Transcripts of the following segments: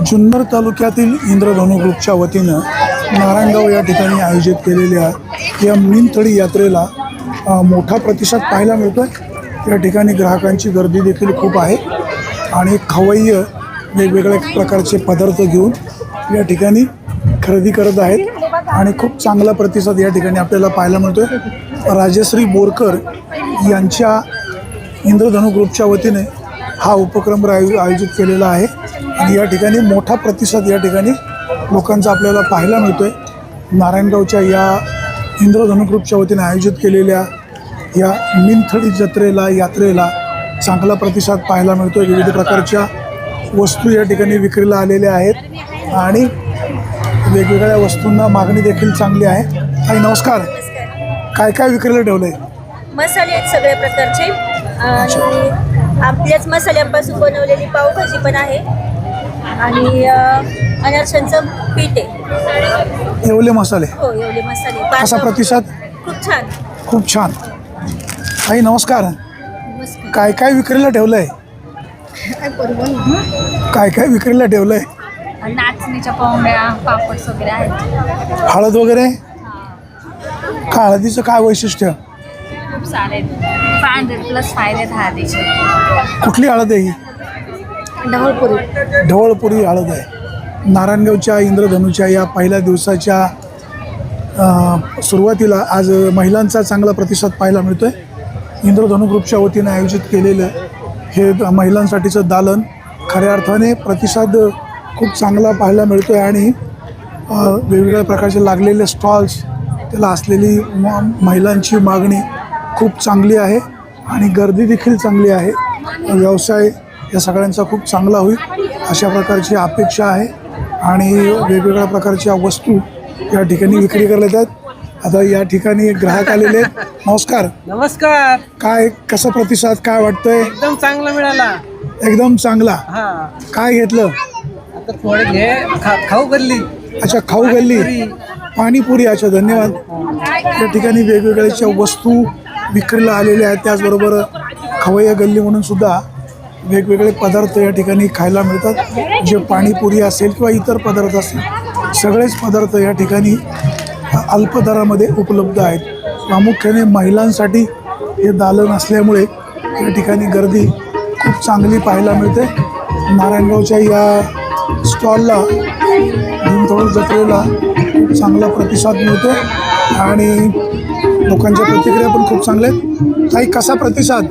जुन्नर तालुक्यातील इंद्रधनु ग्रुपच्या वतीनं नारायणगाव या ठिकाणी आयोजित केलेल्या या मीनथडी यात्रेला मोठा प्रतिसाद पाहायला मिळतो आहे। या ठिकाणी ग्राहकांची गर्दी देखील खूप आहे आणि खवय्ये वेगवेगळ्या प्रकारचे पदार्थ घेऊन या ठिकाणी खरेदी करत आहेत आणि खूप चांगला प्रतिसाद या ठिकाणी आपल्याला पाहायला मिळतो आहे। राजश्री बोरकर यांच्या इंद्रधनु ग्रुपच्या वतीने हा उपक्रम आयोजित केलेला आहे आणि या ठिकाणी मोठा प्रतिसाद या ठिकाणी लोकांचा आपल्याला पाहायला मिळतो आहे। नारायणगावच्या या इंद्रधनु ग्रुपच्या वतीने आयोजित केलेल्या या मीनथडी जत्रेला यात्रेला चांगला प्रतिसाद पाहायला मिळतो आहे। विविध प्रकारच्या वस्तू या ठिकाणी विक्रीला आलेल्या आहेत आणि वेगवेगळ्या वस्तूंना मागणी देखील चांगली आहे। ताई नमस्कार, काय काय विक्रीला ठेवलं आहे? मसाले आहेत सगळ्या प्रकारचे आणि आपल्याच मसाल्यांपासून बनवलेली पावभाजी पण आहे आणि अनारसांचं पीठ आहे। येवले मसाले, हो येवले मसाले। कसा प्रतिसाद? खूप छान, खूप छान। ताई नमस्कार, नमस्कार। काय काय विक्रीला ठेवलं आहे? काय काय विक्रीला ठेवलं आहे? नाचणीच्या पावड्या, पापड वगैरे आहेत। हळद वगैरे का? हळदीचं काय वैशिष्ट्य? खूप सारे 500+ फायदे आहेत हळदीचे। कुठली हळद आहे ही? ढवळपुरी। ढवळपुरी हळद आहे। नारायणगावच्या इंद्रधनुच्या या पहिल्या दिवसाच्या सुरुवातीला आज महिलांचा चांगला प्रतिसाद पाहायला मिळतो आहे। इंद्रधनु ग्रुपच्या वतीने आयोजित केलेलं हे महिलांसाठीचं दालन खऱ्या अर्थाने प्रतिसाद खूप चांगला पाहायला मिळतो आहे आणि वेगवेगळ्या प्रकारचे लागलेले स्टॉल्स त्याला असलेली महिलांची मागणी खूप चांगली आहे आणि गर्दी देखील चांगली आहे। व्यवसाय या सगळ्यांचा खूप चांगला होईल अशा प्रकारची अपेक्षा आहे आणि वेगवेगळ्या प्रकारच्या वस्तू या ठिकाणी विक्री करण्यात येतात। आता या ठिकाणी ग्राहक आलेले आहेत। नमस्कार। नमस्कार। काय कसा प्रतिसाद, काय वाटतंय? एकदम चांगला मिळाला। एकदम चांगला। हा, काय घेतलं? आता थोडे घे, खाऊ गल्ली। अच्छा, खाऊ गल्ली, पाणीपुरी। अच्छा, धन्यवाद। या ठिकाणी वेगवेगळ्या वस्तू विक्रीला आलेल्या आहेत, त्याचबरोबर खवय्या गल्ली म्हणून सुद्धा वेगवेगळे पदार्थ या ठिकाणी खायला मिळतात। जे पाणीपुरी असेल किंवा इतर पदार्थ असतील सगळेच पदार्थ या ठिकाणी अल्प दरामध्ये उपलब्ध आहेत। प्रामुख्याने महिलांसाठी हे दालन असल्यामुळे या ठिकाणी गर्दी खूप चांगली पाहायला मिळते। नारायणगावच्या या स्टॉलला मीनथडी जत्रेला खूप चांगला प्रतिसाद मिळतो आणि लोकांच्या प्रतिक्रिया पण खूप चांगल्या आहेत। ताई कसा प्रतिसाद?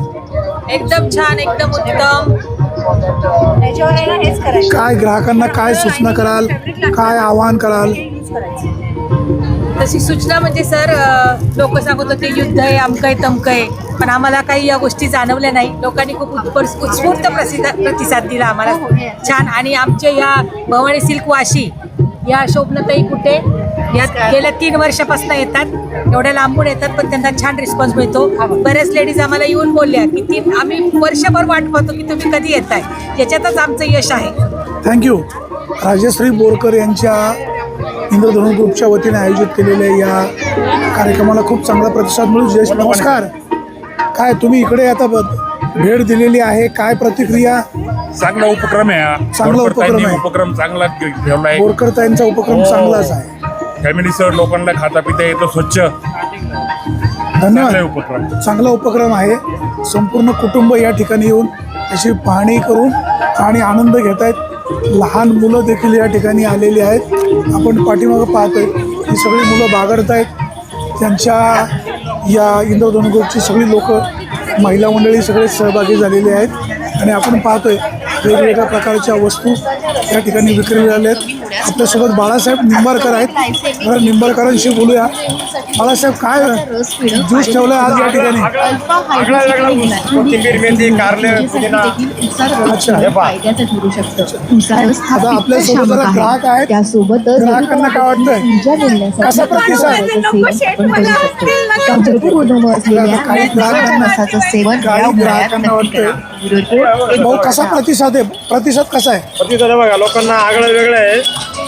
एकदम छान, एकदम उत्तम। काय ग्राहकांना काय सूचना कराल, काय आवाहन कराल? तशी सूचना म्हणजे सर, लोक सांगत होते युद्ध आहे, अमकं आहे, तमकं आहे, पण आम्हाला काही या गोष्टी जाणवल्या नाही। लोकांनी खूप उत्स्फूर्त प्रतिसाद दिला आम्हाला, छान। आणि आमच्या या भवानी सिल्क वाशी या शोभनताई कुठे या गेल्या 3 वर्षापासून येतात, एवढ्या लांबून येतात, पण त्यांना छान रिस्पॉन्स मिळतो। बऱ्याच लेडीज आम्हाला येऊन बोलल्या की आम्ही वर्षभर वाट पाहतो की तुम्ही कधी येताय, याच्यातच आमचं यश आहे। थँक्यू। राजश्री बोरकर यांच्या इंद्रधनु ग्रुपच्या वतीने आयोजित केलेल्या या कार्यक्रमाला खूप चांगला प्रतिसाद मिळू। जयेश नमस्कार, काय तुम्ही इकडे आता भेट दिलेली आहे, काय प्रतिक्रिया? चांगला उपक्रम आहे, चांगला उपक्रम आहे, उपक्रम चांगला ठेवला आहे। बोरकर ताईंचा उपक्रम चांगलाच आहे। फॅमिलीसह लोकांना खाता पिता येतो स्वच्छ। धन्यवाद। उपक्रम चांगला उपक्रम आहे। संपूर्ण कुटुंब या ठिकाणी येऊन त्याची पाहणी करून आणि आनंद घेत आहेत। लहान मुलं देखील या ठिकाणी आलेली आहेत। आपण पाठीमागं पाहतोय ही सगळी मुलं बागडत आहेत। त्यांच्या या इंद्रधनु ग्रुपची सगळी लोक, महिला मंडळी सगळे सहभागी झालेले आहेत आणि आपण पाहतोय वेगवेगळ्या प्रकारच्या वस्तू या ठिकाणी विक्री झाल्या आहेत। आपल्यासोबत बाळासाहेब निंबाळकर आहेत, बरं निंबाळकरांशी बोलूया। बाळासाहेब, काय ज्यूस ठेवला आज या ठिकाणी? कोथिंबीर, मेथी, कारले, पुदिना। अच्छा, आता आपल्यासोबत जरा ग्राहक आहेत, त्यासोबतच ग्राहकांना काय वाटतंय, कसा प्रतिसाद? काही ग्राहकांना वाटतंय भाऊ कसा प्रतिसाद आहे? प्रतिसाद कसा आहे? प्रतिसाद बघा, लोकांना आगळं वेगळं आहे।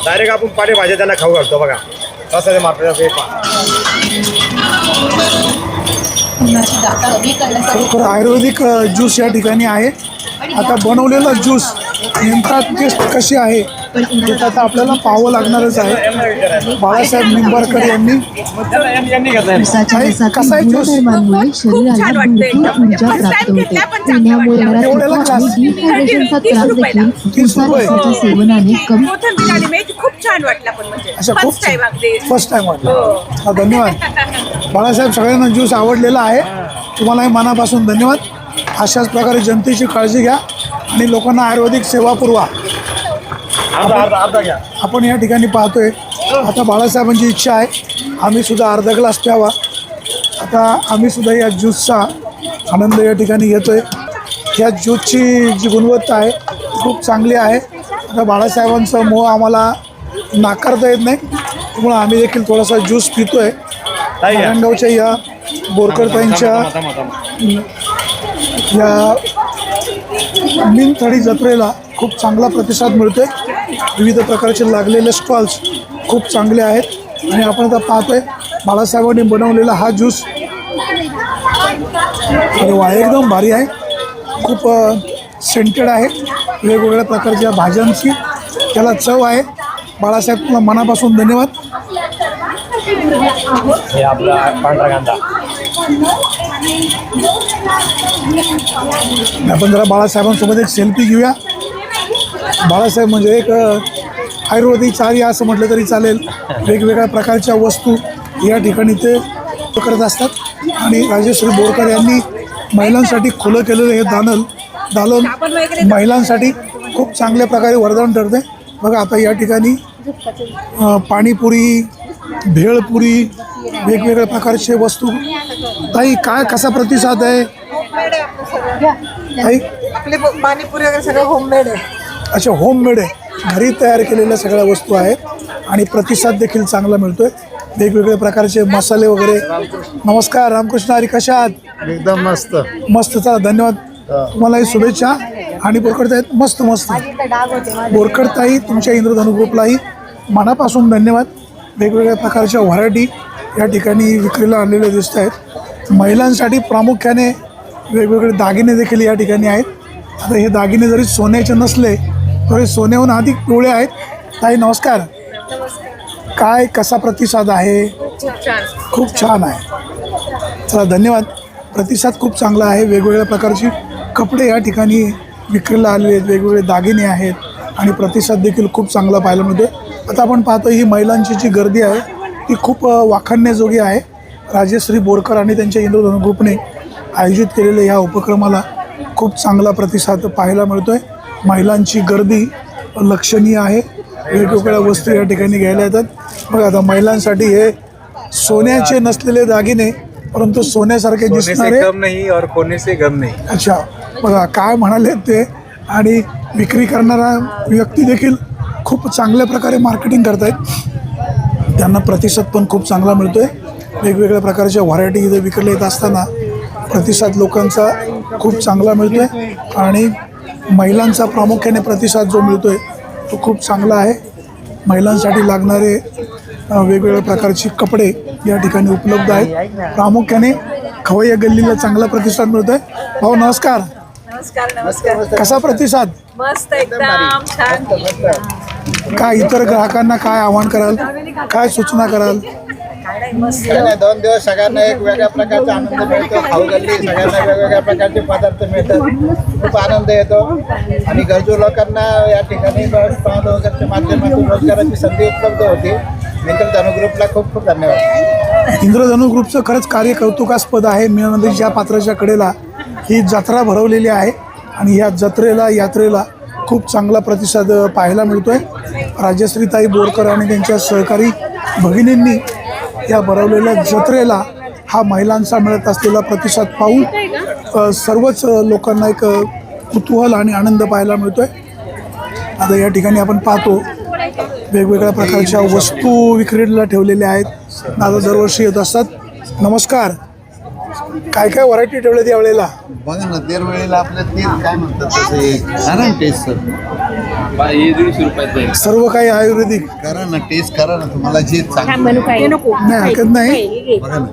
डायरेक्ट आपण पालेभाज्या त्यांना खाऊ घालतो बघा, कसं आहे मार्केट। खरोखर आयुर्वेदिक ज्यूस या ठिकाणी आहे। आता बनवलेला ज्यूस नेमका टेस्ट कशी आहे तिथं आता आपल्याला पाहावं लागणारच आहे. बाळासाहेब निंबाळकर यांनी उसाच्या काय- रसातील कसा आहे ज्यूस? गुणधर्मांमुळे शरीराला भरपूर ऊर्जा प्राप्त होते. पिण्यामुळे एवढ्याला थकवा class? आणि डिहायड्रेशनचा त्रास देखील 30 उसा रुपये. रसाच्या सेवनाने कमी कोथिंबीर आणि मेथी खूप छान वाटला पण म्हणजे अच्छा खूप फर्स्ट टाइम अगदी फर्स्ट टाइम वाटलं. हा धन्यवाद बाळासाहेब. सगळ्यांना ज्यूस आवडलेला आहे. तुम्हालाही मनापासून धन्यवाद. अशाच प्रकारे जनतेची काळजी घ्या आणि लोकांना आयुर्वेदिक सेवा पुरवा. अर्धा घ्या. आपण या ठिकाणी पाहतोय आता बाळासाहेबांची इच्छा आहे आम्ही सुद्धा अर्धा ग्लास प्यावा. आता आम्ही सुद्धा या ज्यूसचा आनंद या ठिकाणी घेतोय. या ज्यूसची जी गुणवत्ता आहे खूप चांगली आहे. आता बाळासाहेबांचं मोह आम्हाला नाकारता येत नाही, त्यामुळे आम्ही देखील थोडासा ज्यूस पितोय. नारायणगावच्या या बोरकरताईंच्या या मिनथडी जत्रेला खूप चांगला प्रतिसाद मिळतोय. विविध प्रकारचे लागलेले स्टॉल्स खूप चांगले आहेत आणि आपण आता पाहतोय बाळासाहेबांनी बनवलेला हा ज्यूस. अरे वा, एकदम भारी आहे. खूप सेंटेड आहे. वेगवेगळ्या प्रकारच्या भाज्यांची त्याला चव आहे. बाळासाहेब तुला मनापासून धन्यवाद. हे आपला पांढरा कांदा. आपण जरा बाळासाहेबांसोबत एक सेल्फी घेऊया. बाळासाहेब म्हणजे एक आयुर्वेदिक चार्य असं म्हटलं तरी चालेल. वेगवेगळ्या प्रकारच्या वस्तू या ठिकाणी ते करत असतात आणि राजेश्री बोरकर यांनी महिलांसाठी खुलं केलेलं हे दालन महिलांसाठी खूप चांगल्या प्रकारे वरदान ठरते. बघा आता या ठिकाणी पाणीपुरी, भेळपुरी, वेगवेगळ्या प्रकारचे वस्तू. ताई काय कसा प्रतिसाद आहे ताई? आपले पाणीपुरी वगैरे सगळं होममेड आहे. अच्छा, होममेड आहे. घरी तयार केलेल्या सगळ्या वस्तू आहेत आणि प्रतिसाद देखील चांगला मिळतोय. वेगवेगळ्या प्रकारचे मसाले वगैरे. नमस्कार, रामकृष्ण हरी, कशा आहात? एकदम मस्त. मस्त, चला धन्यवाद. तुम्हालाही शुभेच्छा. आणि बोरकरताई मस्त मस्त. बोरकरताई तुमच्या इंद्रधनु ग्रुपलाही मनापासून धन्यवाद. वेगवेगळ्या प्रकारच्या व्हरायटी या ठिकाणी विक्रीला आणलेल्या दिसत आहेत. महिलांसाठी प्रामुख्याने वेगवेगळे दागिने देखील या ठिकाणी आहेत. आता हे दागिने जरी सोन्याचे नसले तरी सोन्याहून अधिक पिवळे आहेत. ताई नमस्कार. काय कसा प्रतिसाद आहे? खूप छान आहे. चला धन्यवाद. प्रतिसाद खूप चांगला आहे. वेगवेगळ्या प्रकारची कपडे या ठिकाणी विक्रीला आलेले आहेत. वेगवेगळे दागिने आहेत आणि प्रतिसाद देखील खूप चांगला पाहायला मिळतो. आता आपण पाहतो ही महिलांची जी गर्दी आहे ती खूप वाखाणण्याजोगी आहे. राजेश्री बोरकर आणि त्यांच्या इंद्रधनु ग्रुपने आयोजित केलेल्या ह्या उपक्रमाला खूप चांगला प्रतिसाद पाहायला मिळतो आहे. महिलांची गर्दी लक्षणीय आहे. वेगवेगळ्या वस्तू या ठिकाणी घ्यायला येतात. बघा आता महिलांसाठी हे सोन्याचे नसलेले दागिने परंतु सोन्यासारखे दिसणारे. कम नहीं और कोने से गम नहीं. अच्छा, बघा काय म्हणाले ते. आणि विक्री करणारा व्यक्ती देखील खूप चांगल्या प्रकारे मार्केटिंग करत आहेत. त्यांना प्रतिसाद पण खूप चांगला मिळतो आहे. वेगवेगळ्या प्रकारच्या व्हरायटी इथे विकल्या येत असताना प्रतिसाद लोकांचा खूप चांगला मिळतो आहे आणि महिलांचा प्रामुख्याने प्रतिसाद जो मिळतो आहे तो खूप चांगला आहे. महिलांसाठी लागणारे वेगवेगळ्या प्रकारचे कपडे या ठिकाणी उपलब्ध आहेत. प्रामुख्याने खवय्या गल्लीला चांगला प्रतिसाद मिळतो आहे. भाऊ नमस्कार. नमस्कार नमस्कार. कसा प्रतिसाद? मस्त एकदम छान. काय इतर ग्राहकांना काय आवाहन कराल, काय सूचना कराल? मस्त. नाही, 2 दिवस सगळ्यांना एक वेगळ्या प्रकारचा आनंद मिळतो. खाऊ गल्ली सगळ्यांना वेगवेगळ्या प्रकारचे पदार्थ मिळतात. खूप आनंद येतो आणि गरजू लोकांना या ठिकाणी स्टॉल वगैरेच्या माध्यमातून रोजगाराची संधी उपलब्ध होती. इंद्रधनु ग्रुपला खूप खूप धन्यवाद. इंद्रधनु ग्रुपचं खरंच कार्य कौतुकास्पद आहे. मीना नदीच्या पात्राच्या कडेला ही जत्रा भरवलेली आहे आणि या यात्रेला खूप चांगला प्रतिसाद पाहायला मिळतो आहे. राजश्रीताई बोरकर आणि त्यांच्या सहकारी भगिनींनी या भरवलेल्या जत्रेला हा महिलांचा मिळत असलेला प्रतिसाद पाहून सर्वच लोकांना एक कुतूहल आणि आनंद पाहायला मिळतो आहे. आता या ठिकाणी आपण पाहतो वेगवेगळ्या प्रकारच्या वस्तू विक्रीला ठेवलेल्या आहेत. दादा दरवर्षी येत असतात. नमस्कार. काय काय व्हरायटी ठेवल्यात यावेळेला? बघा ना, दरवेळेला आपल्या ते काय म्हणतात तसे करा टेस्ट सर. सर्व काही आयुर्वेदिक. करा ना, टेस्ट करा ना, तुम्हाला जे चांगलं नाही हरकत नाही. बघा ना.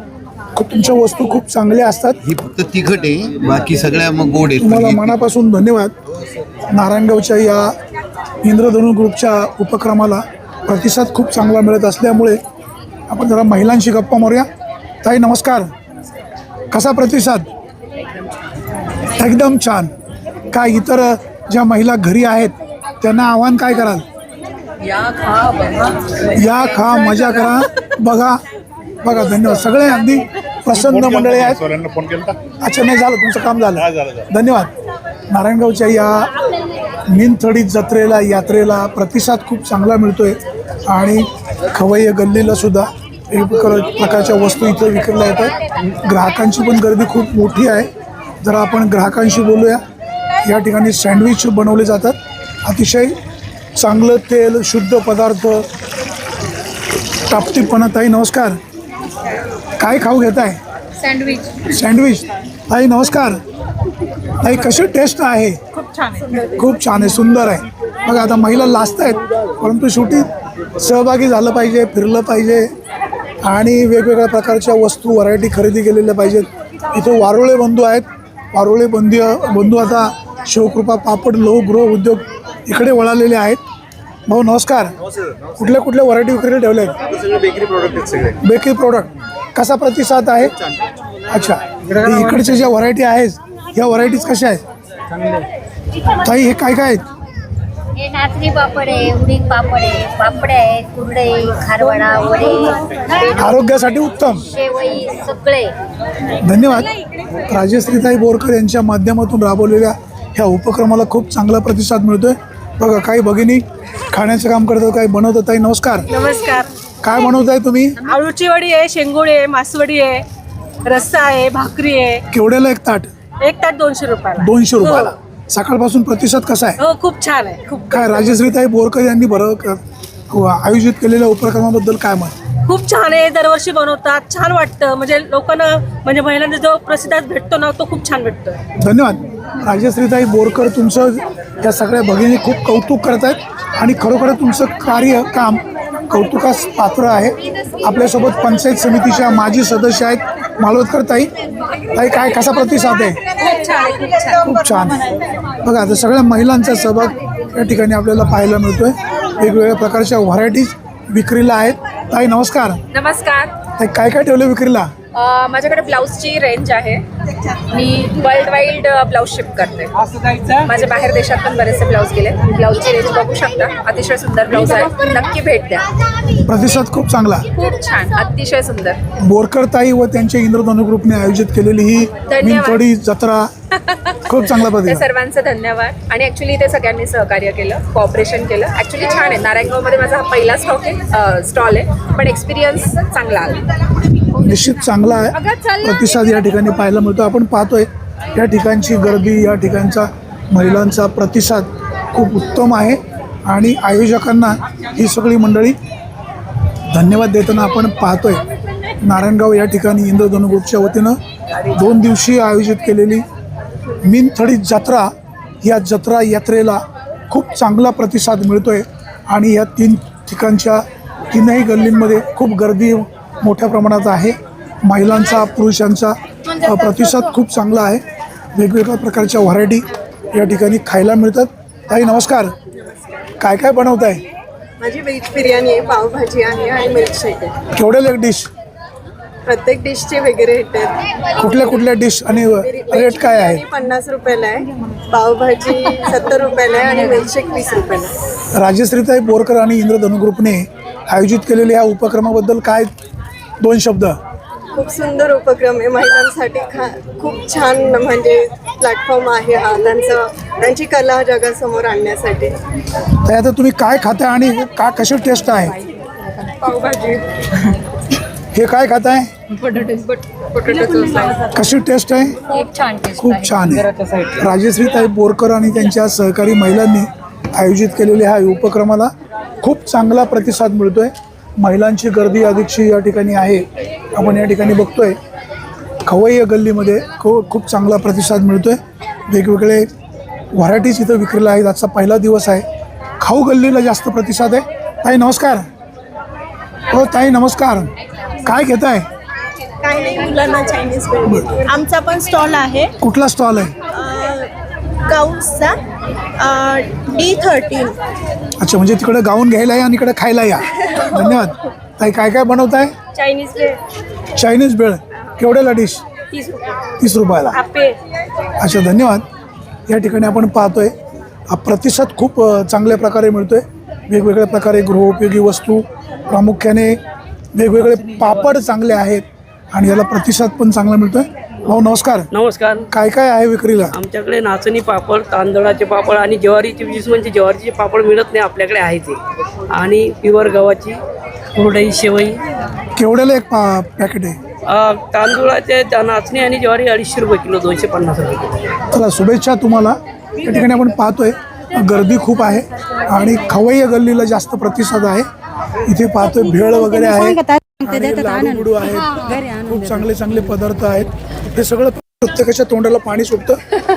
खूप तुमच्या वस्तू खूप चांगल्या असतात. ही फक्त तिखट आहे, बाकी सगळ्या मग गोड तुम्हाला आहेत. मनापासून धन्यवाद. नारायणगावच्या या इंद्रधनु ग्रुपच्या उपक्रमाला प्रतिसाद खूप चांगला मिळत असल्यामुळे आपण जरा महिलांशी गप्पा मारूया. ताई नमस्कार, कसा प्रतिसाद? एकदम छान. काय इतर ज्या महिला घरी आहेत त्यांना आव्हान काय कराल? या खा मजा करा, बघा बघा. धन्यवाद. सगळे अगदी प्रसन्न मंडळी आहेत. सोल्यांना फोन केला अच्छा, नाही झालं, तुमचं काम झालं. धन्यवाद. नारायणगावच्या या मिनथडी जत्रेला यात्रेला प्रतिसाद खूप चांगला मिळतोय आणि खवय्ये गल्लीला सुद्धा एक प्रकारच्या वस्तू इथं विक्रीला येतात. ग्राहकांची पण गर्दी खूप मोठी आहे. जरा आपण ग्राहकांशी बोलूया. या ठिकाणी सँडविच बनवले जातात. अतिशय चांगलं तेल, शुद्ध पदार्थ, टापटीपणा. ताई नमस्कार, काय खाऊ घेताय? सँडविच. ताई नमस्कार. ताई कशी टेस्ट आहे? खूप छान आहे, सुंदर आहे. बघा आता महिला लाजत आहेत, परंतु शेवटी सहभागी झालं पाहिजे, फिरलं पाहिजे आणि वेगवेगळ्या प्रकारच्या वस्तू व्हरायटी खरेदी केलेल्या पाहिजेत. इथं वारुळे बंधू आहेत. वारुळे बंधू आता शिवकृपा पापड लघु गृह उद्योग इकडे वळालेले आहेत. भाऊ नमस्कार. कुठल्या कुठल्या व्हरायटी विक्रीला ठेवल्या आहेत? बेकरी प्रोडक्ट आहेत सगळे. Bakery product. कसा प्रतिसाद आहे? अच्छा, इकडच्या ज्या व्हरायटी आहेत ह्या व्हरायटीज कशा आहेत? ताई हे काय काय आहेत? हे नाचणी पापड आहे, उडीद पापड आहे, पापड्या आहेत, कुरडे, खारवडा, वडे, आरोग्यासाठी उत्तम. शेवई सगळे. धन्यवाद. राजश्रीताई बोरकर यांच्या माध्यमातून राबवलेल्या ह्या उपक्रमाला खूप चांगला प्रतिसाद मिळतोय. बघा काही भगिनी खाण्याचं काम करतात, काही बनवतात. ताई नमस्कार. नमस्कार. काय बनवताय तुम्ही? आळूची वडी आहे, शेंगोळी आहे, मासवडी आहे, रस्सा आहे, भाकरी आहे. केवढ्याला एक ताट? एक ताट 200 रुपयाला. 200 रुपयाला. सकाळपासून प्रतिसाद कसा आहे? हो, खूप छान आहे. खूप काय राजश्रीताई बोरकर यांनी आयोजित केलेल्या उपक्रमाबद्दल काय मत? खूप छान आहे. दरवर्षी बनवतात, छान वाटतं. म्हणजे लोकांना, म्हणजे महिलांना जो प्रतिसाद भेटतो ना तो खूप छान भेटतो. धन्यवाद. राजश्रीताई बोरकर तुमचं या सगळ्या भगिनी खूप कौतुक करत आहेत आणि खरोखर तुमचं काम कौतुकास पात्र आहे. आपल्यासोबत पंचायत समितीच्या माजी सदस्य आहेत मालवतकर ताई. ताई काय कसा प्रतिसाद आहे? खूप छान. बघा आता सगळ्या महिलांचा सहभाग या ठिकाणी आपल्याला पाहायला मिळतोय. वेगवेगळ्या प्रकारच्या व्हरायटीज विक्रीला आहेत. ताई नमस्कार. नमस्कार. ताई काय काय ठेवलं विक्रीला? माझ्याकडे ब्लाऊजची रेंज आहे. मी वर्ल्ड वाईड ब्लाऊज शिप करते. माझे बाहेर देशात पण बरेचसे ब्लाऊज गेले. ब्लाऊजची रेंज बघू शकता. अतिशय सुंदर ब्लाऊज आहे. नक्की भेट द्या. प्रतिसाद खूप चांगला. खूप छान, अतिशय सुंदर. बोरकर ताई व त्यांच्या इंद्रधनु ग्रुपने आयोजित केलेली ही मिनथडी जत्रा खूप चांगला त्या प्रतिसाद. सर्वांचं धन्यवाद. आणि ॲक्च्युली ते सगळ्यांनी सहकार्य केलं, कॉपरेशन केलं. ॲक्च्युली छान आहे. नारायणगावमध्ये माझा हा पहिला स्टॉल आहे, पण एक्सपिरियन्स चांगला आला. निश्चित चांगला आहे प्रतिसाद या ठिकाणी पाहायला मिळतो. आपण पाहतोय या ठिकाणची गर्दी, या ठिकाणचा महिलांचा प्रतिसाद खूप उत्तम आहे आणि आयोजकांना ही सगळी मंडळी धन्यवाद देताना आपण पाहतोय. नारायणगाव या ठिकाणी इंद्रधनु ग्रुपच्या वतीनं 2 दिवसीय आयोजित केलेली मिनथडी जत्रा, या जत्रा यात्रेला खूप चांगला प्रतिसाद मिळतोय आणि या 3 ठिकाणच्या 3ही गल्लींमध्ये खूप गर्दी मोठ्या प्रमाणात आहे. महिलांचा, पुरुषांचा प्रतिसाद खूप चांगला आहे. वेगवेगळ्या प्रकारच्या व्हरायटी या ठिकाणी खायला मिळतात. ताई नमस्कार. काय काय बनवताय? माझी व्हेज बिर्याणी आहे, पावभाजी आहे आणि मिल्कशेक आहे. केवढ्याला एक डिश? प्रत्येक डिशचे वेगळे रेट आहेत. कुठल्या कुठल्या डिश आणि रेट काय आहे? 50 रुपयाला आहे, पावभाजी 70 रुपयाला आहे आणि मिल्कशेक 20 रुपयाला आहे. राजश्रीताई बोरकर आणि इंद्रधनु ग्रुपने आयोजित केलेल्या या उपक्रमाबद्दल काय 2 शब्द? खूप सुंदर उपक्रम आहे. महिलांसाठी खूप छान म्हणजे प्लॅटफॉर्म आहे हा त्यांची कला जगासमोर आणण्यासाठी. तर आता तुम्ही काय खाताय आणि कशी टेस्ट आहे? पावभाजी. हे काय खाताय? कशी टेस्ट आहे? खूप छान आहे. राजश्रीताई बोरकर आणि त्यांच्या सहकारी महिलांनी आयोजित केलेल्या ह्या उपक्रमाला खूप चांगला प्रतिसाद मिळतोय. महिलांची गर्दी अधिकशी या ठिकाणी आहे. आपण या ठिकाणी बघतोय खवय्ये गल्लीमध्ये खूप चांगला प्रतिसाद मिळतोय. वेगवेगळे व्हरायटीज इथं विक्रीला आहेत. आजचा पहिला दिवस आहे. खाऊ गल्लीला जास्त प्रतिसाद आहे. ताई नमस्कार. हो ताई नमस्कार. काय घेताय? काही नाही, मुलांना चायनीज भेळ. आमचा पण स्टॉल आहे कुठला स्टॉल आहे? गाऊनचा D13. अच्छा, म्हणजे तिकडे गाऊन घ्यायला आहे आणि इकडे खायला या. धन्यवाद. ताई, काय काय बनवताय? चायनीज भेळ चायनीज भेळ. केवढ्याला डिश? 30 रुपयाला. अच्छा, धन्यवाद. या ठिकाणी आपण पाहतोय प्रतिसाद खूप चांगल्या प्रकारे मिळतोय. वेगवेगळ्या प्रकारे गृहोपयोगी वस्तू, प्रामुख्याने वेगवेगळे पापड चांगले आहेत आणि याला प्रतिसाद पण चांगला मिळतोय. भाऊ नमस्कार. नमस्कार. काय काय आहे विक्रीला? आमच्याकडे नाचणी पापड, तांदळाचे पापड आणि ज्वारीचे, विशेष म्हणजे ज्वारीचे पापड मिळत नाही, आपल्याकडे आहे ते. आणि प्युअर गव्हाची कुरडई, शेवई. केवढ्याला एक पॅकेट आहे? तांदूळाचे नाचणी आणि ज्वारी 250 रुपये किलो, 250 रुपये किलो. चला, शुभेच्छा तुम्हाला. या ठिकाणी आपण पाहतोय गर्दी खूप आहे आणि खवय्या गल्लीला जास्त प्रतिसाद आहे. इथे पाहतोय भेळ वगैरे आहे, लाडू बिडू आहेत, खूप चांगले चांगले पदार्थ आहेत. हे सगळं प्रत्येकाच्या तोंडाला पाणी सुटतं.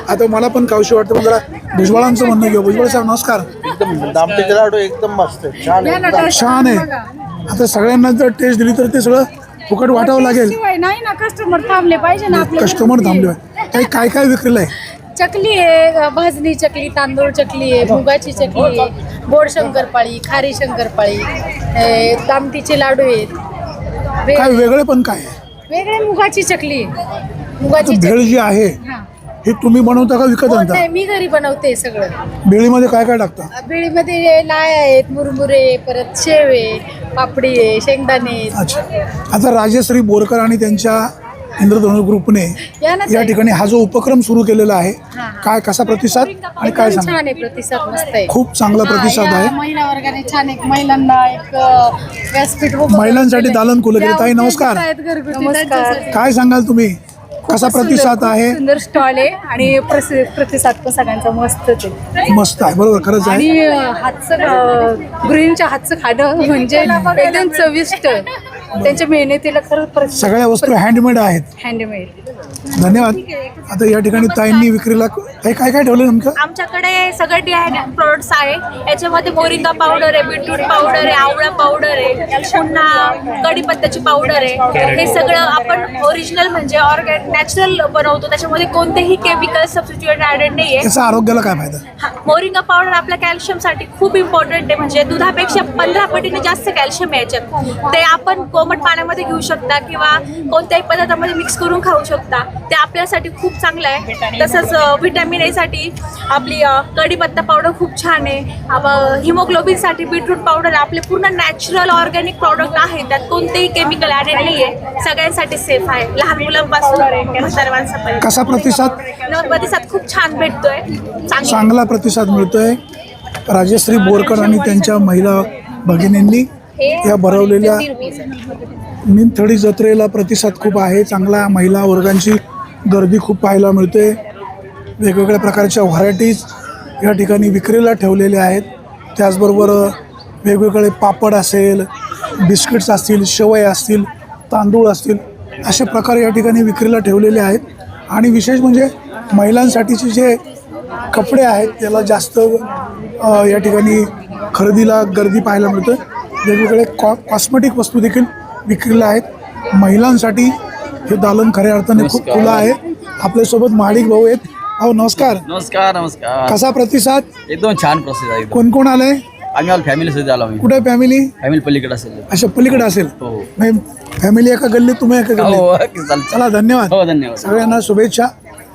आता मला पण खाऊशी वाटतं. मग जरा भुजबळांचं म्हणणं घेऊ. भुजबळ साहेब नमस्कार. एकदम दामटीचे लाडू एकदम मस्त आहे, छान आहे. छान आहे. आता सगळ्यांना जर टेस्ट दिली तर ते सगळं फुकट वाटावं लागेल. नाही ना, कस्टमर थांबले पाहिजे ना. कस्टमर थांबले. काही काय काय विक्रीला आहे? चकली आहे, भाजणी चकली, तांदूळ चकली आहे, मुगाची चकली आहे, गोड शंकरपाळी, खारी शंकरपाळी, दामटीचे लाडू आहेत. काय वेगळे पण काय आहे? वेगळे मुगाची चकली आहे. मुगाची भेळ जी आहे हे तुम्ही बनवता का विकत आणता? नाही, मी घरी बनवते सगळं. भेळीमध्ये काय काय टाकता? भेळीमध्ये लाय आहेत, मुरमुरे, परत शेव आहे, पापडी आहे, शेंगदाणे आहेत. अच्छा, आता राजश्री बोरकर आणि त्यांच्या इंद्रधनु ग्रुपने या ठिकाणी हा जो उपक्रम सुरू केलेला आहे, काय कसा प्रतिसाद आणि काय सांगा? छान आहे, प्रतिसाद मस्त आहे, खूप चांगला प्रतिसाद आहे. महिला वर्गाने छान एक महिलांना एक व्यासपीठ महिलांसाठी दालन खुलं केलं. ताई नमस्कार. नमस्कार. काय सांगाल तुम्ही? कसा प्रतिसाद आहे? सुंदर स्टॉल आहे आणि प्रतिसाद पण सगळ्यांचा मस्तच आहे. मस्त आहे, बरोबर, खरंच आहे. आणि हातचं गृहिणीच्या हातचं खाणं म्हणजे एकदम चविष्ट. त्यांच्या मेहनतीला खरंच सगळ्या वस्तू हँडमेड आहेत. हँडमेड. धन्यवाद. आता या ठिकाणी ताईंनी विक्रीला काय काय ठेवलं नेमकं? आमच्याकडे सगळे डिहायड्रेट प्रोडक्ट्स आहे. याच्यामध्ये मोरिंगा पावडर आहे, बीटरूट पावडर आहे, आवळा पावडर आहे, पुन्हा कढीपत्त्याची पावडर आहे. हे सगळं आपण ओरिजिनल म्हणजे ऑर्गॅनिक नॅचरल बनवतो. त्याच्यामध्ये कोणतेही केमिकल सबस्टिट्यूट ॲडेड नाही आहे. याचा आरोग्याला काय फायदा? मोरिंगा पावडर आपल्या कॅल्शियमसाठी खूप इम्पॉर्टंट आहे. म्हणजे दुधापेक्षा 15 पटीने जास्त कॅल्शियम आहे याच्यात. ते आपण कोमट पाण्यामध्ये घेऊ शकता किंवा कोणत्याही पदार्थामध्ये मिक्स करून खाऊ शकता. ते आपल्यासाठी खूप चांगलं आहे. तसंच व्हिटॅमिन ए साठी आपली कढीपत्ता पावडर खूप छान आहे. हिमोग्लोबिनसाठी बीटरूट पावडर आपले पूर्ण नॅचरल ऑर्गॅनिक प्रॉडक्ट आहे. त्यात कोणतेही केमिकल ॲडेड नाही आहे. सगळ्यांसाठी सेफ आहे, लहान मुलांपासून म्हाताऱ्या माणसापर्यंत. कसा प्रतिसाद? प्रतिसाद खूप छान भेटतोय, चांगला प्रतिसाद मिळतोय. राजश्री बोरकर आणि त्यांच्या महिला भगिनींनी या भरवलेल्या निमथडी जत्रेला प्रतिसाद खूप आहे. चांगला महिला वर्गांची गर्दी खूप पाहायला मिळते. वेगवेगळ्या प्रकारच्या व्हरायटीज या ठिकाणी विक्रीला ठेवलेल्या आहेत. त्याचबरोबर वेगवेगळे पापड असेल, बिस्किट्स असतील, शेवया असतील, तांदूळ असतील, अशा प्रकारे या ठिकाणी विक्रीला ठेवलेले आहेत. आणि विशेष म्हणजे महिलांसाठीचे जे कपडे आहेत त्याला जास्त या ठिकाणी खरेदीला गर्दी पाहायला मिळते. वेगवेगळे कॉस्मेटिक वस्तू देखील विक्रीला आहेत. महिलांसाठी हे दालन खऱ्या अर्थाने खूप खुलं आहे. आपल्यासोबत महाडिक भाऊ आहेत. भाऊ नमस्कार. नमस्कार. नमस्कार. कसा प्रतिसाद? एकदम छान प्रोसेस आहे. कोण कोण आलंय? आम्ही ऑल फॅमिली सहित आलो. आम्ही कुठे फॅमिली? फॅमिली पलीकडे असेल. अच्छा, पलीकडे असेल. हो. फॅमिली एका गल्लीत, तुम्ही एका गल्लीत. हो, चालेल. चला, धन्यवाद. हो, धन्यवाद. सगळ्यांना शुभेच्छा.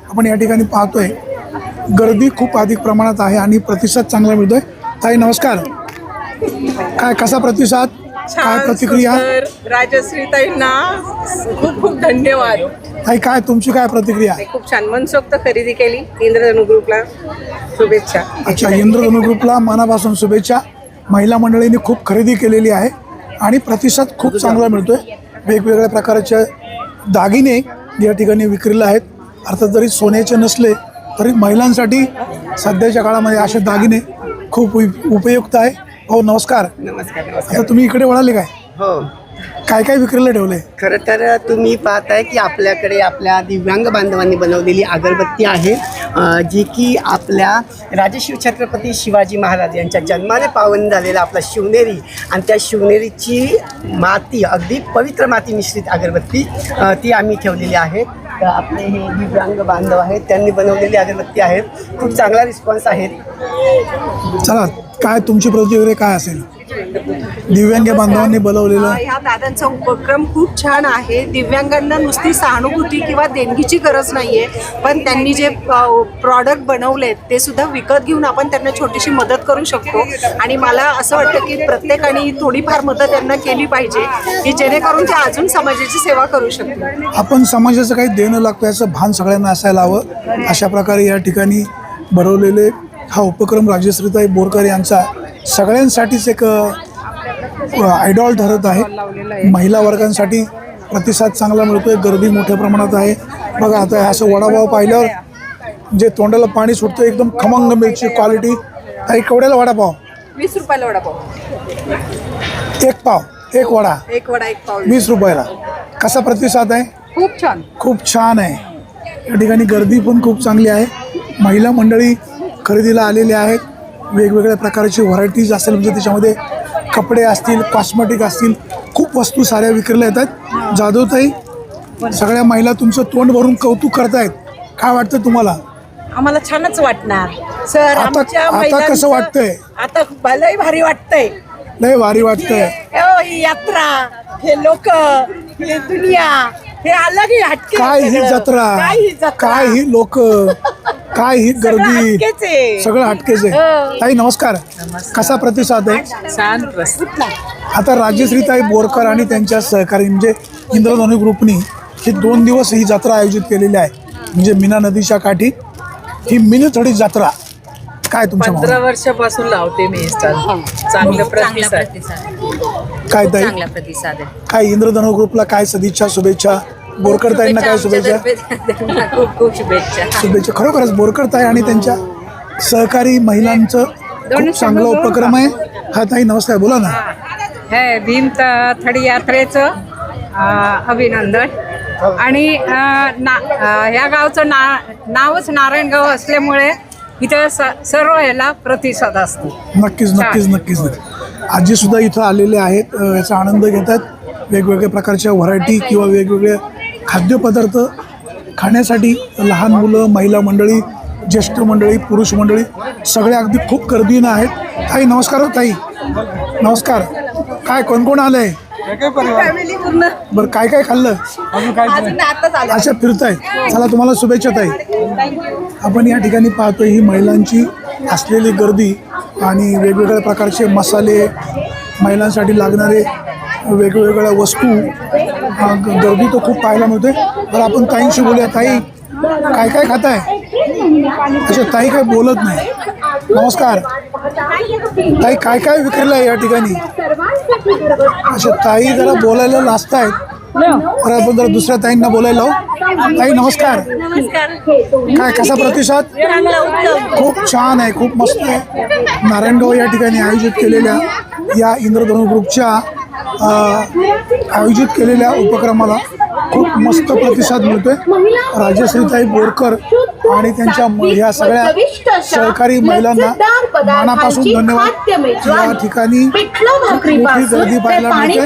आपण या ठिकाणी पाहतोय गर्दी खूप अधिक प्रमाणात आहे आणि प्रतिसाद चांगला मिळतोय. ताई नमस्कार. काय कसा प्रतिसाद, काय प्रतिक्रिया? राजश्रीताईंना खूप खूप धन्यवाद. ताई काय तुमची काय प्रतिक्रिया? खूप छान मनसोक्त खरेदी केली. इंद्रधनु ग्रुपला शुभेच्छा. अच्छा, इंद्रधनु ग्रुपला मनापासून शुभेच्छा. महिला मंडळींनी खूप खरेदी केलेली आहे आणि प्रतिसाद खूप चांगला मिळतोय. वेगवेगळ्या प्रकारचे दागिने या ठिकाणी विक्रीला आहेत. अर्थात जरी सोन्याचे नसले तरी महिलांसाठी सध्याच्या काळामध्ये असे दागिने खूप उपयुक्त आहे. हो नमस्कार. नमस्कार. आता तुम्ही इकडे वळाले काय? हो, काय काय विक्रीला ठेवले? खरं तर तुम्ही पाहताय की आपल्याकडे आपल्या दिव्यांग बांधवांनी बनवलेली अगरबत्ती आहे जे की आपल्या राजश्री छत्रपती शिवाजी महाराज यांच्या जन्माने पावन झालेला आपला शिवनेरी आणि त्या शिवनेरीची माती अगदी पवित्र माती मिश्रित अगरबत्ती ती आम्ही ठेवलेली आहे. तर आपले हे दिव्यांग बांधव आहेत त्यांनी बनवलेली अगरबत्ती आहे. खूप चांगला रिस्पॉन्स आहे. चला, काय तुमची प्रतिक्रिया काय असेल? दिव्यांग बांधवांनी बनवलेलं ह्या दादांचा उपक्रम खूप छान आहे. दिव्यांगांना नुसती सहानुभूती किंवा देणगीची गरज नाहीये, पण त्यांनी जे प्रॉडक्ट बनवलेत ते सुद्धा विकत घेऊन आपण त्यांना छोटीशी मदत करू शकतो. आणि मला असं वाटतं की प्रत्येकाने थोडीफार मदत त्यांना केली पाहिजे की जेणेकरून ते अजून समाजाची सेवा करू शकतील. आपण समाजाचं काही देणं लागतं याचं भान सगळ्यांना असायला हवं. अशा प्रकारे या ठिकाणी बनवलेले हा उपक्रम राजश्रीताई बोरकर यांचा सगळ्यांसाठीच एक आयडॉल ठरत आहे. महिला वर्गांसाठी प्रतिसाद चांगला मिळतोय, गर्दी मोठ्या प्रमाणात आहे. बघा आता असं वडापाव पाहिल्यावर जे तोंडाला पाणी सुटतं, एकदम खमंग मिरची क्वालिटी. काही केवढ्याला वडापाव? 20 रुपयाला वडापाव. एक पाव एक वडा एक वडा एक पाव 20 रुपयाला. कसा प्रतिसाद आहे? खूप छान. खूप छान आहे. या ठिकाणी गर्दी पण खूप चांगली आहे. महिला मंडळी खरेदीला आलेले आहेत. वेगवेगळ्या प्रकारची व्हरायटीज असेल, म्हणजे त्याच्यामध्ये कपडे असतील, कॉस्मेटिक असतील, खूप वस्तू साऱ्या विक्रीला येतात. जाधवताई, सगळ्या महिला तुमचं तोंड भरून कौतुक करतायत. काय वाटतं तुम्हाला? आम्हाला छानच वाटणार सर. आता कसं वाटतंय? आता लय भारी वाटतंय. लय भारी वाटतंय. ही यात्रा, हे लोक, हे दुनिया, हे अलग ही हटके. काय ही जत्रा, काय ही लोक, काय ही गर्दी, सगळं हटकेच आहे. ताई नमस्कार. कसा प्रतिसाद आहे? छान. आता राजश्रीताई बोरकर आणि त्यांच्या सहकारी म्हणजे इंद्रधनु ग्रुपनी हे 2 दिवस ही जत्रा आयोजित केलेली आहे. म्हणजे मीना नदीच्या काठी ही मिनीथडी जत्रा. काय तुमच्या 15 वर्षापासून लावते मी स्टॉल. चांगलं प्रतिसाद. काय ताई, चांगला प्रतिसाद आहे. काय इंद्रधनु ग्रुपला काय सदिच्छा, शुभेच्छा? बोरकर ताईंना काय शुभेच्छा? खूप खूप शुभेच्छा. शुभेच्छा. खरोखरच बोरकर ताई आणि त्यांच्या सहकारी महिलांचं खूप चांगला उपक्रम आहे हा. ताई नमस्कार, बोला ना. हे भीमथडी यात्रेचं अभिनंदन. आणि ह्या गावचं नावच नारायणगाव असल्यामुळे इथं सर्व ह्याला प्रतिसाद असतो. नक्कीच नक्कीच नक्कीच नक्कीच. आजी सुद्धा इथं आलेले आहेत, याचा आनंद घेतात. वेगवेगळ्या प्रकारच्या व्हरायटी किंवा वेगवेगळे खाद्यपदार्थ खाण्यासाठी लहान मुलं, महिला मंडळी, ज्येष्ठ मंडळी, पुरुष मंडळी सगळे अगदी खूप गर्दीनं आहेत. ताई नमस्कार. हो ताई नमस्कार. काय कोण कोण आलंय? फॅमिली पूर्ण. बरं, काय काय खाल्लं? अच्छा, फिरताय. चला, तुम्हाला शुभेच्छा ताई. आपण या ठिकाणी पाहतोय ही महिलांची असलेली गर्दी आणि वेगवेगळ्या प्रकारचे मसाले, महिलांसाठी लागणारे वेगवेगळ्या वस्तू, गर्दी तर खूप पाहायला मिळते. तर आपण ताईंशी बोलूया. ताई काय काय खात आहे? अच्छा, ताई काय बोलत नाही. नमस्कार ताई, काय काय विक्रीला आहे या ठिकाणी? अच्छा, ताई जरा बोलायला लाजत आहेत. तर आपण जरा दुसऱ्या ताईंना बोलायला लावू. ताई नमस्कार. काय कसा प्रतिसाद? खूप छान आहे, खूप मस्त आहे. नारायणगाव या ठिकाणी आयोजित केलेल्या या इंद्रधनु ग्रुपच्या आयोजित केलेल्या उपक्रमाला खूप मस्त प्रतिसाद मिळतोय. राजश्रीताई बोरकर आणि त्यांच्या या सगळ्या सहकारी महिलांना मनापासून धन्यवाद. या ठिकाणी मोठी गर्दी पाहायला मिळते.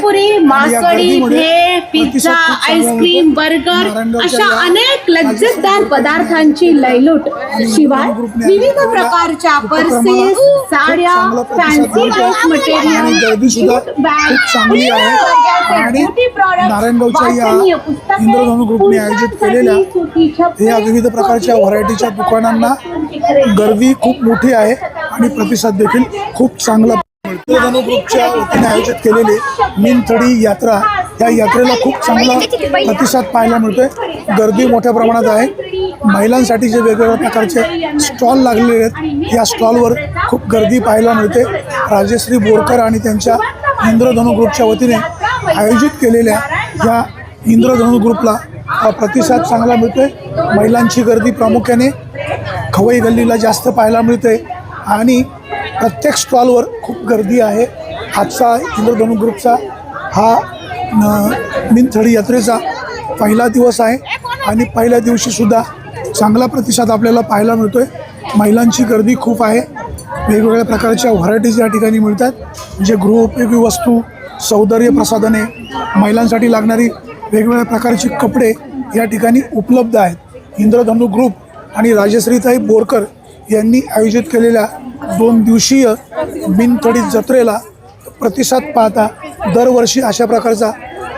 पिझ्झा, आईस्क्रीम, बर्गर अशा अनेक लज्जतदार पदार्थांची लयलूट. शिवाय विविध प्रकारच्या पर्सेस, साड्या, फॅन्सी ड्रेस मटेरियल, गर्दी सुद्धा खूप चांगली आहे. आणि नारायणगावच्या या इंद्रधनु ग्रुपने आयोजित केलेल्या या विविध प्रकारच्या व्हरायटीच्या दुकानांना गर्दी खूप मोठी आहे आणि प्रतिसाद देखील खूप चांगला. इंद्रधनु ग्रुपच्या वतीने आयोजित केलेली मिनथडी यात्रा, या यात्रेला खूप चांगला प्रतिसाद पाहायला मिळतोय. गर्दी मोठ्या प्रमाणात आहे. महिलांसाठी जे वेगवेगळ्या प्रकारचे स्टॉल लागलेले आहेत, या स्टॉलवर खूप गर्दी पाहायला मिळते. राजश्री बोरकर आणि त्यांच्या इंद्रधनु ग्रुपच्या वतीने आयोजित केलेल्या या इंद्रधनु ग्रुपला प्रतिसाद चांगला मिळतोय. महिलांची गर्दी प्रामुख्याने खवई गल्लीला जास्त पाहायला मिळते आणि प्रत्येक स्टॉलवर खूप गर्दी आहे. आजचा इंद्रधनु ग्रुपचा हा मिनथडी यात्रेचा पहिला दिवस आहे आणि पहिल्या दिवशीसुद्धा चांगला प्रतिसाद आपल्याला पाहायला मिळतोय. महिलांची गर्दी खूप आहे. वेगवेगळ्या प्रकारच्या व्हरायटीज या ठिकाणी मिळतात. म्हणजे गृहोपयोगी वस्तू, सौंदर्य प्रसाधने, महिलांसाठी लागणारी वेगवेगळ्या प्रकारची कपडे या ठिकाणी उपलब्ध आहेत. इंद्रधनु ग्रुप आणि राजश्रीताई बोरकर यांनी आयोजित केलेल्या 2 दिवसीय बिनथडी जत्रेला प्रतिसाद पाहता दरवर्षी अशा प्रकारचा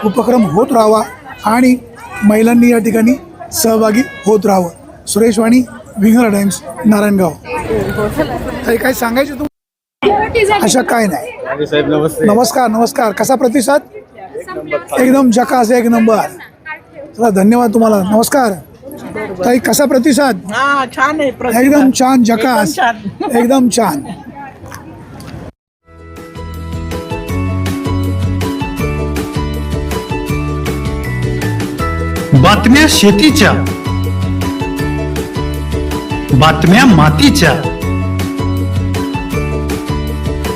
उपक्रम होत राहावा आणि महिलांनी या ठिकाणी सहभागी होत राहावं. सुरेश वाणी, विंगर टाइम्स, नारायणगाव. काही काय सांगायचं तुम्हाला? अशा काय नाही. नमस्कार नमस्कार. कसा प्रतिसाद? एकदम झकास, एक नंबर. चला धन्यवाद तुम्हाला. नमस्कार ताई, कसा प्रतिसाद? छान आहे. एकदम छान, झकास, एकदम छान. बातम्या शेतीच्या, बातम्या मातीच्या,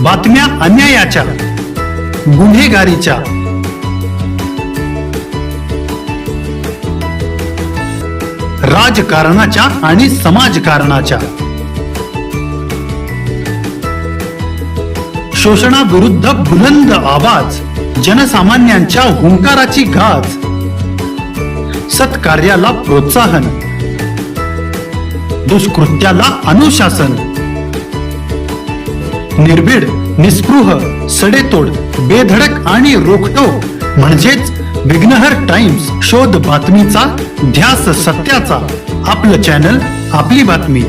बातम्या अन्यायाच्या, गुन्हेगारीच्या, राजकारणाच्या आणि समाजकारणाच्या, शोषणाविरुद्ध बुलंद आवाज, जनसामान्यांच्या हुंकाराची गाज, सत्कार्याला प्रोत्साहन, दुष्कृत्याला अनुशासन, निर्भीड, निस्पृह, सडेतोड, बेधडक आणि रोखटोक म्हणजेच विघ्नहर टाइम्स. शोध बातमीचा, ध्यास सत्याचा. आपलं चॅनल, आपली बातमी.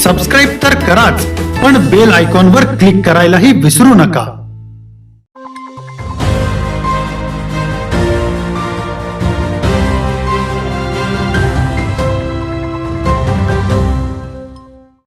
सबस्क्राईब तर कराच, पण बेल आयकॉनवर क्लिक करायलाही विसरू नका.